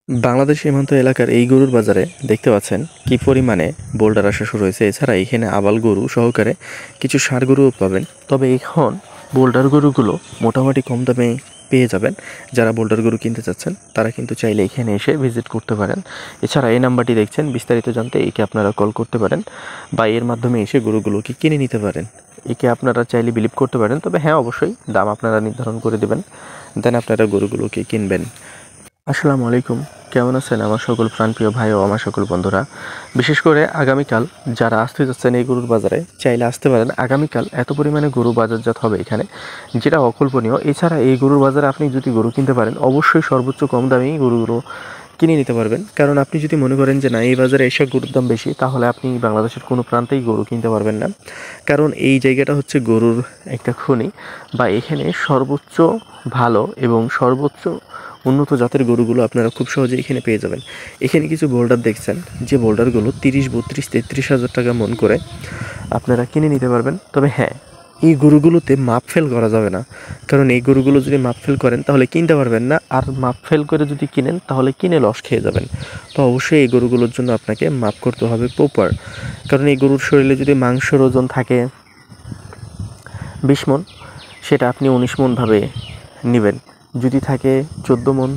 বাংলাদেশ সীমান্ত এলাকার এই গরুর বাজারে দেখতে পাচ্ছেন কি পরিমাণে বোল্ডার আসা শুরু হয়েছে। এছাড়া এখানে আবাল গরু সহকারে কিছু ষাঁড় গরুও পাবেন। তবে এখন বোল্ডার গরুগুলো মোটামুটি কম দামে পেয়ে যাবেন। যারা বোল্ডার গরু কিনতে চাচ্ছেন তারা কিন্তু চাইলে এখানে এসে ভিজিট করতে পারেন। এছাড়া এই নাম্বারটি দেখছেন, বিস্তারিত জানতে একে আপনারা কল করতে পারেন বা এর মাধ্যমে এসে গরুগুলোকে কিনে নিতে পারেন। একে আপনারা চাইলে বিলিভ করতে পারেন, তবে হ্যাঁ অবশ্যই দাম আপনারা নির্ধারণ করে দেবেন, দেন আপনারা গরুগুলোকে কিনবেন। আসসালামু আলাইকুম, কেমন আছেন আমার সকল প্রাণপ্রিয় ভাই ও আমার সকল বন্ধুরা। বিশেষ করে আগামীকাল যারা আসতে যাচ্ছেন এই গরুর বাজারে চাইলে আসতে পারেন। আগামীকাল এত পরিমাণে গরু বাজারজাত হবে এখানে, যেটা অকল্পনীয়। এছাড়া এই গরুর বাজারে আপনি যদি গরু কিনতে পারেন অবশ্যই সর্বোচ্চ কম দামেই গরুগুলো কিনে নিতে পারবেন। কারণ আপনি যদি মনে করেন যে না এই বাজারে এসে গরুর দাম বেশি, তাহলে আপনি বাংলাদেশের কোনো প্রান্তেই গরু কিনতে পারবেন না। কারণ এই জায়গাটা হচ্ছে গরুর একটা খনি, বা এখানে সর্বোচ্চ ভালো এবং সর্বোচ্চ উন্নত জাতের গরুগুলো আপনারা খুব সহজে এখানে পেয়ে যাবেন। এখানে কিছু বোল্ডার দেখছেন, যে বোল্ডারগুলো 30, 32, 33 হাজার টাকা মন করে আপনারা কিনে নিতে পারবেন। তবে হ্যাঁ, এই গরুগুলোতে মাপ ফেল করা যাবে না। কারণ এই গরুগুলো যদি মাপ ফেল করেন তাহলে কিনতে পারবেন না, আর মাপ ফেল করে যদি কিনেন তাহলে কিনে লস খেয়ে যাবেন। তো অবশ্যই এই গরুগুলোর জন্য আপনাকে মাপ করতে হবে প্রপার। কারণ এই গরুর শরীরে যদি মাংসের ওজন থাকে 20 মন, সেটা আপনি 19 মন ভাবে নেবেন। যদি থাকে 14 মন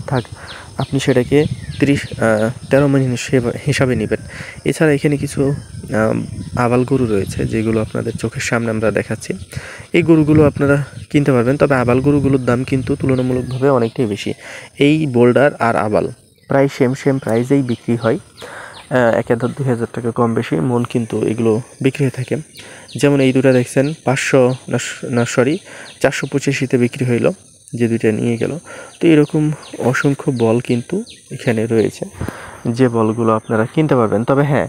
আপনি সেটাকে 13 মন হিসাবে নেবেন। এছাড়া এখানে কিছু আবাল গরু রয়েছে যেগুলো আপনাদের চোখের সামনে আমরা দেখাচ্ছি। এই গরুগুলো আপনারা কিনতে পারবেন, তবে আবাল গরুগুলোর দাম কিন্তু তুলনামূলকভাবে অনেকটাই বেশি। এই বোল্ডার আর আবাল প্রায় সেম প্রাইসেই বিক্রি হয়। 1000-2000 টাকা কম বেশি মন কিন্তু এগুলো বিক্রি হয়ে থাকে। যেমন এই দুটো দেখছেন 485-তে বিক্রি হইলো, যে দুইটা নিয়ে গেল। তো এরকম অসংখ্য বল কিন্তু এখানে রয়েছে, যে বলগুলো আপনারা কিনতে পারবেন। তবে হ্যাঁ,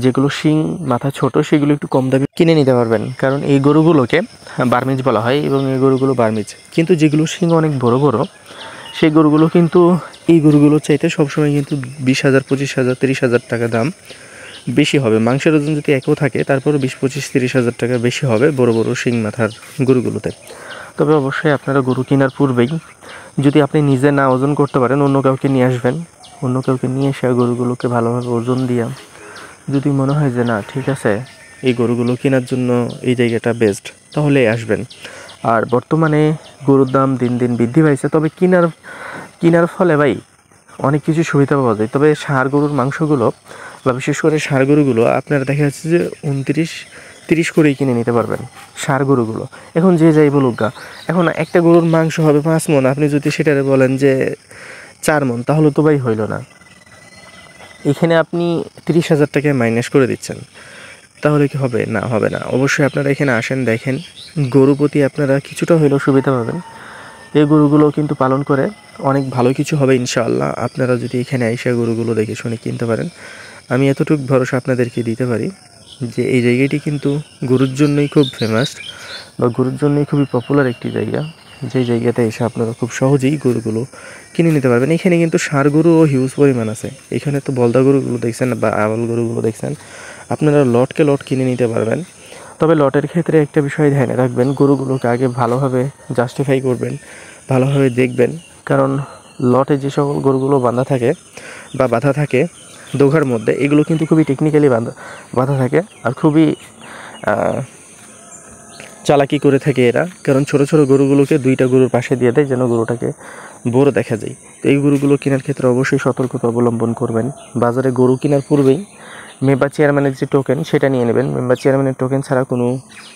যেগুলো শিং মাথা ছোট সেগুলো একটু কম দামে কিনে নিতে পারবেন, কারণ এই গরুগুলোকে বার্মিজ বলা হয় এবং এই গরুগুলো বার্মিজ। কিন্তু যেগুলো শিং অনেক বড় বড় সেই গরুগুলো কিন্তু এই গরুগুলোর চাইতে সবসময় কিন্তু 20,000, 25,000, 30,000 টাকা দাম বেশি হবে। মাংসের ওজন যদি একও থাকে তারপরও 20, 25, 30,000 টাকা বেশি হবে বড় বড় শিং মাথার গরুগুলোতে। তবে অবশ্যই আপনারা গরু কেনার পূর্বেই যদি আপনি নিজে না ওজন করতে পারেন, অন্য কাউকে নিয়ে আসবেন। অন্য কাউকে নিয়ে এসে গরুগুলোকে ভালোভাবে ওজন দিয়া যদি মনে হয় যে না ঠিক আছে এই গরুগুলো কেনার জন্য এই জায়গাটা বেস্ট, তাহলে আসবেন। আর বর্তমানে গরুর দাম দিন দিন বৃদ্ধি পাইছে, তবে কেনার ফলে ভাই অনেক কিছু সুবিধা পাওয়া যায়। তবে ষাঁড় গরুর মাংসগুলো বা বিশেষ করে ষাঁড় গরুগুলো আপনারা দেখা যাচ্ছে যে 29-30 করেই কিনে নিতে পারবেন ষাঁড় গরুগুলো। এখন যে যাই বলুক গা, এখন একটা গরুর মাংস হবে 5 মন, আপনি যদি সেটারে বলেন যে 4 মন, তাহলে তো ভাই হইল না। এখানে আপনি 30,000 টাকায় মাইনাস করে দিচ্ছেন, তাহলে কি হবে? না, হবে না। অবশ্যই আপনারা এখানে আসেন, দেখেন, গরু প্রতি আপনারা কিছুটা হলেও সুবিধা পাবেন। এই গরুগুলো কিন্তু পালন করে অনেক ভালো কিছু হবে ইনশাআল্লাহ, আপনারা যদি এখানে আইসা গরুগুলো দেখে শুনে কিনতে পারেন। আমি এতটুকু ভরসা আপনাদেরকে দিতে পারি যে এই জায়গাটি কিন্তু গরুর জন্যই খুব ফেমাস, বা গরুর জন্যই খুবই পপুলার একটি জায়গা, যে জায়গাতে এসে আপনারা খুব সহজেই গরুগুলো কিনে নিতে পারবেন। এখানে কিন্তু ষাঁড় গরুও হিউজ পরিমাণ আছে। এখানে তো বলদা গরুগুলো দেখছেন বা আবাল গরুগুলো দেখছেন, আপনারা লটকে লট কিনে নিতে পারবেন। তবে লটের ক্ষেত্রে একটা বিষয় ধ্যানে রাখবেন, গরুগুলোকে আগে ভালোভাবে জাস্টিফাই করবেন, ভালোভাবে দেখবেন। কারণ লটে যে সকল গরুগুলো বাঁধা থাকে দোঘার মধ্যে, এগুলো কিন্তু খুবই টেকনিক্যালি বাঁধা থাকে, আর খুবই চালাকি করে থাকে এরা। কারণ ছোট ছোট গরুগুলোকে 2টা গরুর পাশে দিয়ে দেয় যেন গরুটাকে বড় দেখা যায়। তো এই গরুগুলো কেনার ক্ষেত্রে অবশ্যই সতর্কতা অবলম্বন করবেন। বাজারে গরু কেনার পূর্বেই মেম্বার চেয়ারম্যানের যে টোকেন সেটা নিয়ে নেবেন। মেম্বার চেয়ারম্যানের টোকেন ছাড়া কোনো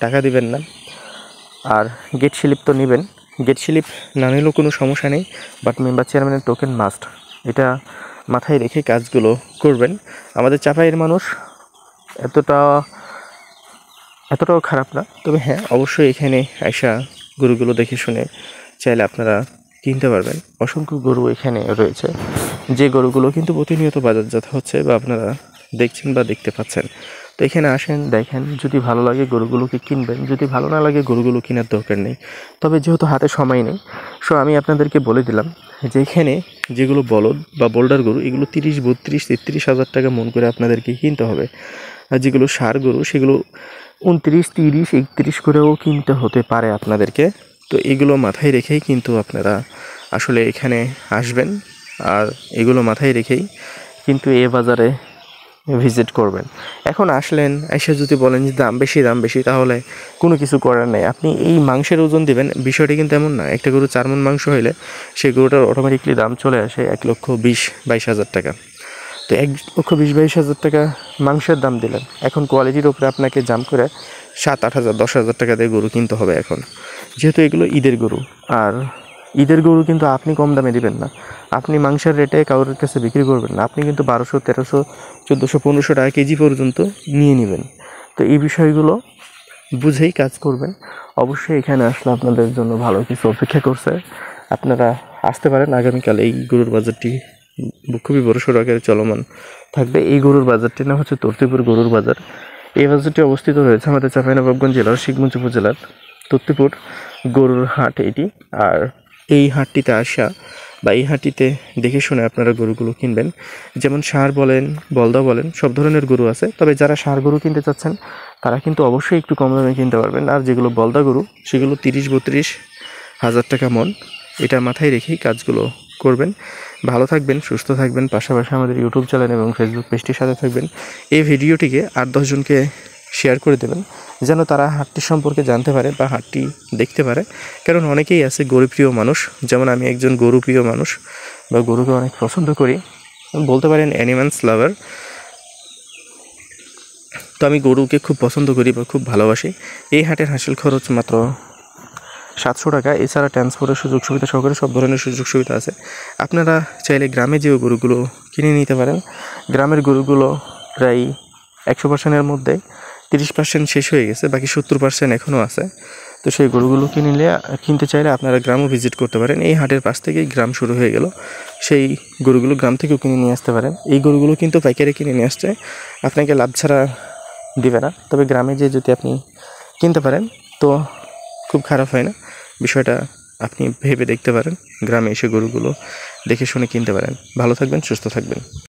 টাকা দিবেন না। আর গেট স্লিপ তো নেবেন, গেট স্লিপ না নিলেও কোনো সমস্যা নেই, বাট মেম্বার চেয়ারম্যানের টোকেন মাস্ট। এটা মাথায় রেখে কাজগুলো করবেন। আমাদের চাপাইয়ের মানুষ এতটাও খারাপ না। তবে হ্যাঁ, অবশ্যই এখানে আইসা গরুগুলো দেখে শুনে চাইলে আপনারা কিনতে পারবেন। অসংখ্য গরু এখানে রয়েছে, যে গরুগুলো কিন্তু প্রতিনিয়ত বাজারজাত হচ্ছে বা আপনারা দেখছেন বা দেখতে পাচ্ছেন। তো এখানে আসেন, দেখেন, যদি ভালো লাগে গরুগুলোকে কিনবেন, যদি ভালো না লাগে গরুগুলো কেনার দরকার নেই। তবে যেহেতু হাতে সময় নেই, সো আমি আপনাদেরকে বলে দিলাম যে এখানে যেগুলো বলদ বা বোল্ডার গরু, এগুলো 30, 32, 33 হাজার টাকা মন করে আপনাদেরকে কিনতে হবে। আর যেগুলো ষাঁড় গরু সেগুলো 29, 30, 31 করেও কিনতে হতে পারে আপনাদেরকে। তো এগুলো মাথায় রেখেই কিন্তু আপনারা আসলে এখানে আসবেন। আর এগুলো মাথায় রেখেই কিন্তু এ বাজারে ভিজিট করবেন। এখন আসলেন, এসে যদি বলেন যে দাম বেশি, তাহলে কোনো কিছু করার নেই। আপনি এই মাংসের ওজন দিবেন, বিষয়টা কিন্তু এমন না। একটা গরু 4 মণ মাংস হইলে সেই গরুটার অটোমেটিকলি দাম চলে আসে 1,20,22,000 টাকা। তো 1,20,22,000 টাকা মাংসের দাম দিলেন, এখন কোয়ালিটির ওপরে আপনাকে জাম করে 7-8 হাজার 10,000 টাকা দিয়ে গরু কিনতে হবে এখন, যেহেতু এগুলো ঈদের গরু। আর ঈদের গরু কিন্তু আপনি কম দামে দিবেন না, আপনি মাংসের রেটে কারোর কাছে বিক্রি করবেন না, আপনি কিন্তু 1200, 1300, 1400, 1500 টাকা কেজি পর্যন্ত নিয়ে নেবেন। তো এই বিষয়গুলো বুঝেই কাজ করবেন। অবশ্যই এখানে আসলে আপনাদের জন্য ভালো কিছু অপেক্ষা করছে, আপনারা আসতে পারেন। আগামীকাল এই গরুর বাজারটি খুবই বড়সড় আকারে চলমান থাকবে। এই গরুর বাজারটির নাম হচ্ছে তর্তিপুর গরুর বাজার। এই বাজারটি অবস্থিত রয়েছে আমাদের চাঁপাইনবাবগঞ্জ জেলার শিবগঞ্জ উপজেলার তর্তিপুর গরুর হাট এটি। আর এই হাটটিতে আসা বা এই হাটটিতে দেখে শুনে আপনারা গরুগুলো কিনবেন। যেমন ষাঁড় বলেন, বলদা বলেন, সব ধরনের গরু আছে। তবে যারা ষাঁড় গরু কিনতে চাচ্ছেন তারা কিন্তু অবশ্যই একটু কম দামে কিনতে পারবেন। আর যেগুলো বলদা গরু সেগুলো 30-32 হাজার টাকা মন। এটা মাথায় রেখেই কাজগুলো করবেন। ভালো থাকবেন, সুস্থ থাকবেন, পাশাপাশি আমাদের ইউটিউব চ্যানেল এবং ফেসবুক পেজটির সাথে থাকবেন। এই ভিডিওটিকে 8-10 জনকে শেয়ার করে দেবেন, যেন তারা হাটটি সম্পর্কে জানতে পারে বা হাটটি দেখতে পারে। কারণ অনেকেই আছে গরুপ্রিয় মানুষ, যেমন আমি একজন গরুপ্রিয় মানুষ বা গরুকে অনেক পছন্দ করি, বলতে পারেন অ্যানিমালস লাভার। তো আমি গরুকে খুব পছন্দ করি বা খুব ভালোবাসি। এই হাটের হাসিল খরচ মাত্র 700 টাকা। এছাড়া ট্রান্সপোর্টের সুযোগ সুবিধা সহকারে সব ধরনের সুযোগ সুবিধা আছে। আপনারা চাইলে গ্রামে যেও গরুগুলো কিনে নিতে পারেন। গ্রামের গরুগুলো প্রায় 100%-এর মধ্যে 30% শেষ হয়ে গেছে, বাকি 70% এখনও আছে। তো সেই গরুগুলো কিনতে চাইলে আপনারা গ্রামও ভিজিট করতে পারেন। এই হাটের পাশ থেকেই গ্রাম শুরু হয়ে গেল, সেই গরুগুলো গ্রাম থেকেও কিনে নিয়ে আসতে পারেন। এই গরুগুলো কিন্তু পাইকারি কিনে নিয়ে আসছে, আপনাকে লাভ ছাড়া দিবে না। তবে গ্রামে যেয়ে যদি আপনি কিনতে পারেন তো খুব খারাপ হয় না। বিষয়টা আপনি ভেবে দেখতে পারেন, গ্রামে এসে গরুগুলো দেখে শুনে কিনতে পারেন। ভালো থাকবেন, সুস্থ থাকবেন।